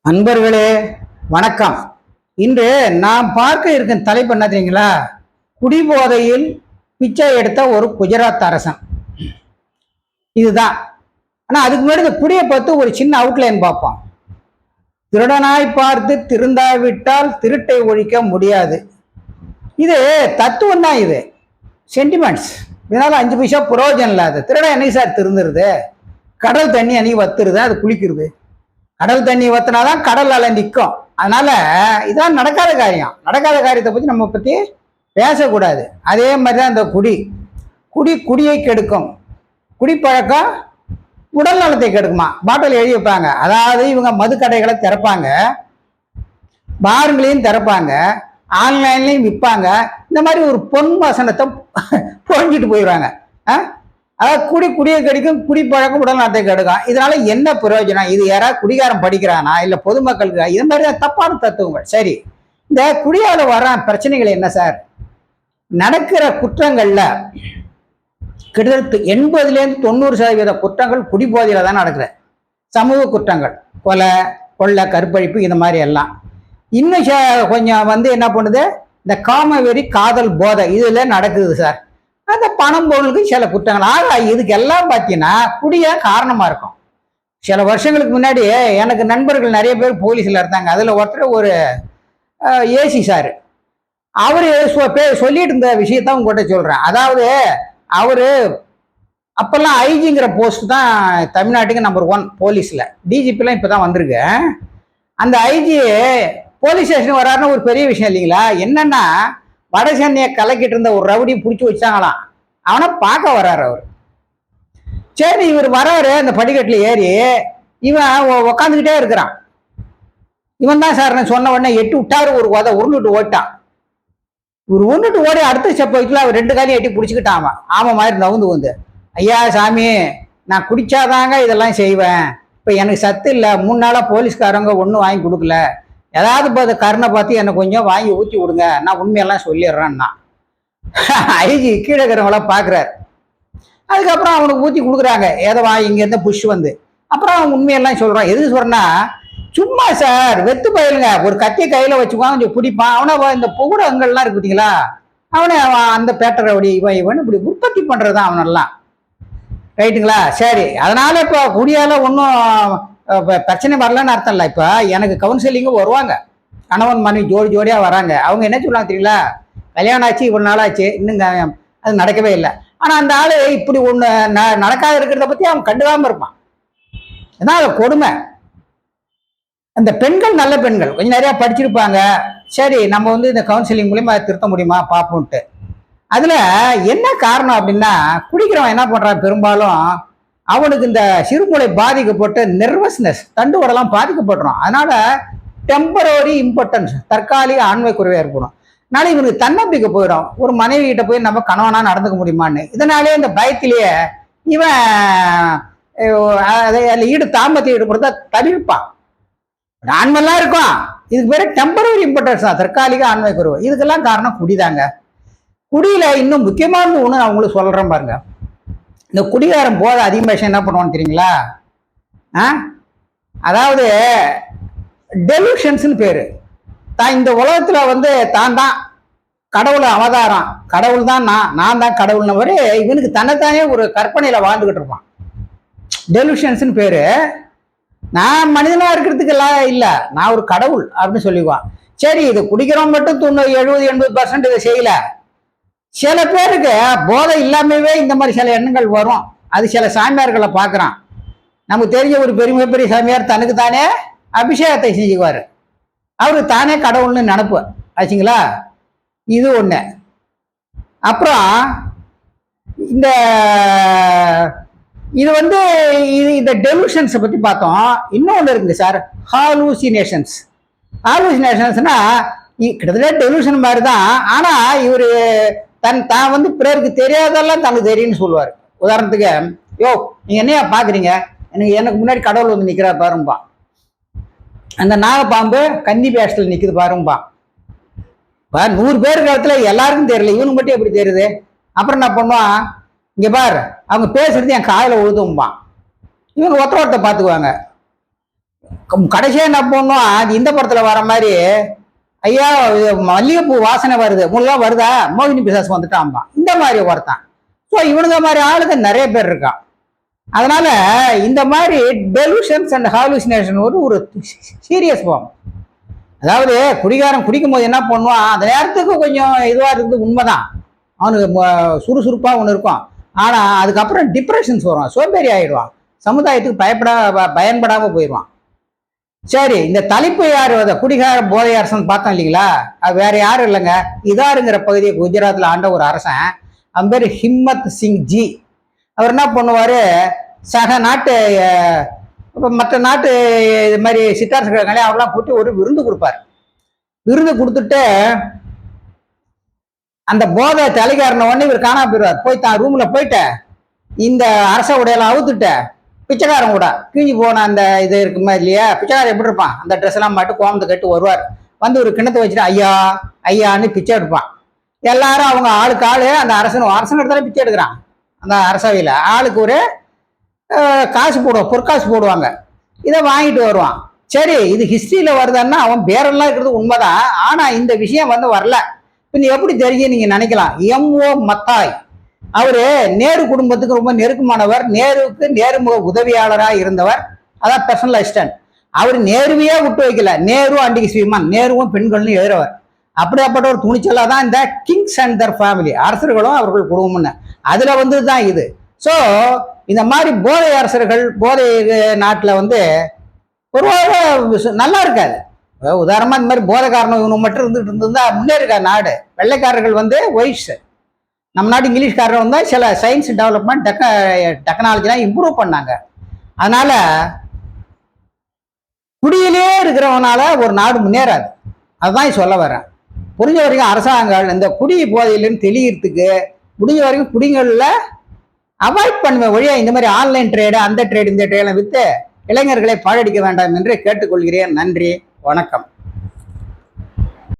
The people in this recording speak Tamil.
நண்பர்களே வணக்கம். இன்று நாம் பார்க்க இருக்கும் தலைப்பு என்ன தெரியுங்களா? குடிபோதையில் பிச்சை எடுத்த ஒரு குஜராத் அரசன். இதுதான். ஆனா அதுக்கு முன்னாடி இந்த குடியை பார்த்து ஒரு சின்ன அவுட்லைன் பார்ப்போம். திருடனாய் பார்த்து திருந்தாவிட்டால் திருட்டை ஒழிக்க முடியாது. இது தத்துவம் தான், இது சென்டிமெண்ட்ஸ். இதனால 5 பைசா புரோஜனம் இல்லாது. திருடன் என்னைக்கு சார் திருந்துருது? கடல் தண்ணி அன்னைக்கு வத்துருது, அது குளிக்கிறது. கடல் தண்ணி ஊற்றினாதான் கடல் அலை நிற்கும். அதனால இதான் நடக்காத காரியம். நடக்காத காரியத்தை பற்றி நம்ம பற்றி பேசக்கூடாது. அதே மாதிரி தான் இந்த குடியை கெடுக்கும். குடிப்பழக்கம் உடல் நலத்தை கெடுக்குமா? பாட்டில் எழுதி வைப்பாங்க. அதாவது இவங்க மதுக்கடைகளை திறப்பாங்க, பாருங்களையும் திறப்பாங்க, ஆன்லைன்லையும் விற்பாங்க. இந்த மாதிரி ஒரு பொன் வசனத்தை பொழிஞ்சிட்டு போயிடுவாங்க. அதாவது குடியை கெடுக்கும், குடிப்பழக்கம் உடல் நலத்தை கெடுக்கும். இதனால என்ன பிரயோஜனம்? இது யாராவது குடிகாரம் படிக்கிறானா இல்லை பொதுமக்களுக்கு? இது மாதிரி தப்பான தத்துவங்கள். சரி, இந்த குடியால வர பிரச்சனைகள் என்ன சார்? நடக்கிற குற்றங்கள்ல கிட்டத்தட்ட 80% குற்றங்கள் குடிபோதையில தான் நடக்குது. சமூக குற்றங்கள், கொலை, கொள்ளை, கற்பழிப்பு, இந்த மாதிரி எல்லாம். இன்னும் கொஞ்சம் என்ன பண்ணுது, இந்த காமவெறி, காதல், போதை இதுல நடக்குது சார். அந்த பணம் பொருளுக்கு சில குற்றங்கள். ஆக இதுக்கு எல்லாம் பார்த்தீங்கன்னா குடியா காரணமா இருக்கும். சில வருஷங்களுக்கு முன்னாடி எனக்கு நண்பர்கள் நிறைய பேர் போலீஸ்ல இருந்தாங்க. அதுல ஒருத்தர் ஒரு ஏசி சார். அவரு சொல்லிட்டு இருந்த விஷயத்த உங்ககிட்ட சொல்றேன். அதாவது அவரு அப்பெல்லாம் ஐஜிங்கிற போஸ்ட் தான் தமிழ்நாட்டுக்கு நம்பர் 1 போலீஸ்ல. டிஜிபிலாம் இப்பதான் வந்திருக்கு. அந்த ஐஜி போலீஸ் ஸ்டேஷன் வராருன்னு ஒரு பெரிய விஷயம் இல்லைங்களா? என்னன்னா, வட சென்னையை கலக்கிட்டு இருந்த ஒரு ரவுடி பிடிச்சி வச்சாங்களாம். அவனை பார்க்க வர்றாரு அவர். சரி, இவர் வர்றாரு. அந்த படிக்கட்டில் ஏறி இவன் உக்காந்துக்கிட்டே இருக்கிறான். இவன் தான் சார் நான் சொன்ன உடனே எட்டி விட்டாரு. ஒரு உருண்டுட்டு ஓட்டான். இவர் உருண்டுட்டு ஓடி அடுத்த ஸ்டெப் வைக்கல. அவர் 2 காலையும் எட்டி பிடிச்சிக்கிட்டான். அவன் மாதிரி நவுந்து வந்து, ஐயா சாமி, நான் குடிச்சாதாங்க இதெல்லாம் செய்வேன். இப்போ எனக்கு சத்து இல்லை. 3 நாளாக போலீஸ்காரங்க ஒன்றும் வாங்கி கொடுக்கல. ஏதாவது பார்த்து கருணை பார்த்து எனக்கு கொஞ்சம் வாங்கி ஊற்றி விடுங்க, நான் உண்மையெல்லாம் சொல்லிடுறேன்னா. ஐஜி கீழே இருக்கிறவங்கள பார்க்குறாரு. அதுக்கப்புறம் அவனுக்கு ஊற்றி கொடுக்குறாங்க. ஏதோ இங்கேருந்து புஷ் வந்து அப்புறம் அவன் உண்மையெல்லாம் சொல்கிறான். எதுக்கு சொல்கிறேன்னா, சும்மா சார் வெத்து பயிலுங்க, ஒரு கத்தியை கையில் வச்சுக்குவான், கொஞ்சம் பிடிப்பான். அவனை இந்த புகுடங்கள்லாம் இருக்கு பார்த்தீங்களா, அவனை அந்த பேட்டரை அப்படி இவன் இப்படி உற்பத்தி பண்ணுறதான் அவனெல்லாம். ரைட்டுங்களா? சரி, அதனால இப்போ குடியால் ஒன்றும் பிரச்சனை வரலன்னு அர்த்தம் இல்லை. இப்போ எனக்கு கவுன்சிலிங்கும் வருவாங்க. கணவன் மனைவி ஜோடியாக வராங்க. அவங்க என்ன சொல்லுவாங்க தெரியுங்களா? கல்யாணம் ஆச்சு, இவ்வளோ நாளாச்சு, இன்னுங்க அது நடக்கவே இல்லை. ஆனால் அந்த ஆள் இப்படி ஒன்று நடக்காத இருக்கிறத பற்றி அவன் கண்டுக்காமல் இருப்பான். ஏன்னா அது கொடுமை. அந்த பெண்கள் நல்ல பெண்கள், கொஞ்சம் நிறையா படிச்சிருப்பாங்க. சரி, நம்ம இந்த கவுன்சிலிங் மூலியமா திருத்த முடியுமா பார்ப்போம்ட்டு. அதில் என்ன காரணம் அப்படின்னா, குடிக்கிறவன் என்ன பண்ணுறான், பெரும்பாலும் அவனுக்கு இந்த சிறுமூளை பாதிக்கப்பட்டு நெர்வஸ்னஸ், தண்டுவடெல்லாம் பாதிக்கப்படுறான். அதனால டெம்பரரி இம்பார்ட்டன்ஸ், தற்காலிக ஆண்மை குறைவு ஏற்படும். அதனால இவனுக்கு தன்னம்பிக்கை போயிடும். ஒரு மனைவி கிட்ட போய் நம்ம கணவனா நடந்துக்க முடியுமான்னு. இதனாலே இந்த பயத்திலேயே இவன் ஈடு தாம்பத்திய ஈடுபடுத்த தவிர்ப்பான். ஆண்மைலாம் இருக்கும். இதுக்கு பேரு டெம்பரரி இம்பார்ட்டன்ஸ் தான், தற்காலிக ஆண்மை குறைவு. இதுக்கெல்லாம் காரணம் குடிதாங்க. குடியில இன்னும் முக்கியமான ஒண்ணு நான் உங்களுக்கு சொல்றேன் பாருங்க. இந்த குடிகாரம் போத அதிகமாக என்ன பண்ணுவான்னு தெரியுங்களா? அதாவது டெலூஷன்ஸ்னு பேரு. தான் இந்த உலகத்துல தான் கடவுள் அவதாரம், கடவுள் தான் நான் தான் கடவுள்னு இவனுக்கு தன்னைத்தானே ஒரு கற்பனையில வாழ்ந்துகிட்டு இருப்பான். டெலூஷன்ஸ்னு பேரு. நான் மனிதனா இருக்கிறதுக்கு எல்லாம் இல்லை, நான் ஒரு கடவுள் அப்படின்னு சொல்லிக்குவான். சரி, இது குடிக்கிறவன் மட்டும் 70-80% இதை செய்யல. சில பேருக்கு போதை இல்லாமவே இந்த மாதிரி சில எண்ணங்கள் வரும். அது சில சாமியார்களை பார்க்குறான். நமக்கு தெரிஞ்ச ஒரு பெரிய சாமியார் தனக்கு தானே அபிஷேகத்தை செஞ்சுக்குவார். அவருக்கு தானே கடவுள்னு நினப்பு ஆச்சுங்களா? இது ஒன்று. அப்புறம் இந்த இது இந்த டெலூஷன்ஸை பற்றி பார்த்தோம். இன்னொன்று இருக்குது சார், ஹாலூசினேஷன்ஸ். ஹாலூசினேஷன்ஸ்னா கிட்டத்தட்ட டெலூஷன் மாதிரி தான். ஆனால் இவர் தான் பிறருக்கு தெரியாதெல்லாம் தனக்கு தெரியும்னு சொல்லுவார். உதாரணத்துக்கு, யோ நீங்க என்னையா பாக்குறீங்க, எனக்கு முன்னாடி கடவுள் நிக்கிறா பாரும்பா, அந்த நாகப்பாம்பு கன்னி பேஸ்டில் நிக்குது பாரும்பா. 100 பேருக்கு இடத்துல எல்லாருக்கும் தெரியல, இவனுக்கு மட்டும் எப்படி தெரியுது? அப்புறம் என்ன பண்ணுவான், இங்க பாரு அவங்க பேசுறது என் காதில் உழுதும்பான். இவங்க ஒருத்த பார்த்துக்குவாங்க. கடைசியா என்ன பண்ணும், அது இந்த படத்துல வர மாதிரி, ஐயா மல்லிகைப்பூ வாசனை வருது, முழுகா வருதா, மோகினி பிசாசு வந்துட்டான், இந்த மாதிரி ஒருத்தான். ஸோ இவனுங்க மாதிரி ஆளுங்க நிறைய பேர் இருக்கான். அதனால இந்த மாதிரி டெலூஷன்ஸ் அண்ட் ஹாலுசினேஷன் ஒரு சீரியஸ் ஃபார்ம். அதாவது குடிகாரன் குடிக்கும் போது என்ன பண்ணுவான், அந்த நேரத்துக்கு கொஞ்சம் இதுவாக இருக்குது உண்மைதான், அவனுக்கு சுறுசுறுப்பாக ஒன்று இருக்கும். ஆனால் அதுக்கப்புறம் டிப்ரெஷன்ஸ் வரும், சோம்பேறி ஆகிடுவான், சமுதாயத்துக்கு பயன்படாமல் போயிடுவான். சரி, இந்த தலைப்பு யார், குடிகார போதை அரசன் பார்த்தோம் இல்லைங்களா, அது வேற யாரும் இல்லைங்க, இதாருங்கிற பகுதியை குஜராத்தில் ஆண்ட ஒரு அரசன், அவன் பேர் ஹிம்மத் சிங் ஜி. அவர் என்ன பண்ணுவார், சக நாட்டு மற்ற நாட்டு இது மாதிரி சித்தார்சர்களே அவரெல்லாம் போட்டு ஒரு விருந்து கொடுப்பார். விருந்து கொடுத்துட்டு அந்த போதை தலைக்காரனை உடனே இவர் காணாம போயிடுவார். போய் தான் ரூம்ல போயிட்டு இந்த அரச உடையெல்லாம் அவுத்துட்டு பிச்சைக்காரன் கூட கிழிஞ்சு போன அந்த இது இருக்குமா இல்லையா, பிச்சைக்காரன் எப்படி இருப்பான், அந்த ட்ரெஸ் எல்லாம் மாட்டு கோமத்தை கட்டு வருவார். வந்து ஒரு கிணத்தை வச்சுட்டு ஐயா ஐயான்னு பிச்சை எடுப்பான். எல்லாரும் அவங்க ஆளுக்கு ஆளு அந்த அரசன் எடுத்தாலே பிச்சை எடுக்கிறான். அந்த அரசவையில் ஆளுக்கு ஒரு காசு போடுவோம், பொற்காசு போடுவாங்க, இதை வாங்கிட்டு வருவான். சரி, இது ஹிஸ்டரியில வருதுன்னா அவன் பேரெல்லாம் இருக்கிறது உண்மைதான். ஆனா இந்த விஷயம் வரல. பின் எப்படி தெரியும் நீங்க நினைக்கலாம். எம்ஓ மத்தாய் அவரு நேரு குடும்பத்துக்கு ரொம்ப நெருக்கமானவர், நேருவுக்கு நேர்முக உதவியாளராக இருந்தவர், அதான் பர்சனல் அசிஸ்டன்ட். அவர் நேருவையே விட்டு வைக்கல, நேரு அண்டிகை ஸ்ரீமான், நேருவும் பெண்கள்னு எழுதுறவர். அப்படியாப்பட்ட ஒரு துணிச்சலா தான் இந்த கிங்ஸ் அண்ட் தர் ஃபேமிலி, அரசர்களும் அவர்கள் குடும்பம்னு அதுல தான் இது. ஸோ இந்த மாதிரி போதை அரசர்கள் போதை நாட்டில் பொதுவாக நல்லா இருக்காது. உதாரணமா இந்த மாதிரி போதை காரணம் இவங்க மட்டும் இருந்துட்டு முன்னேறிக்கா நாடு. வெள்ளைக்காரர்கள் ஒயிட்ஸ், நம்ம நாடு இங்கிலீஷ்காரர் சில சயின்ஸ் டெவலப்மெண்ட் டெக்னாலஜிலாம் இம்ப்ரூவ் பண்ணாங்க. அதனால குடியிலே இருக்கிறவனால ஒரு நாடு முன்னேறாது. அதுதான் சொல்ல வரேன். புரிஞ்ச வரைக்கும் அரசாங்கம் இந்த குடி போதையிலன்னு தெளிகிறதுக்கு முடிஞ்ச வரைக்கும் குடிகளில் அவாய்ட் பண்ணுவேன் வழியா இந்த மாதிரி ஆன்லைன் ட்ரேடு, அந்த ட்ரேடு, இந்த ட்ரேடை விற்று இளைஞர்களை பாழடிக்க வேண்டாம் என்று கேட்டுக்கொள்கிறேன். நன்றி, வணக்கம்.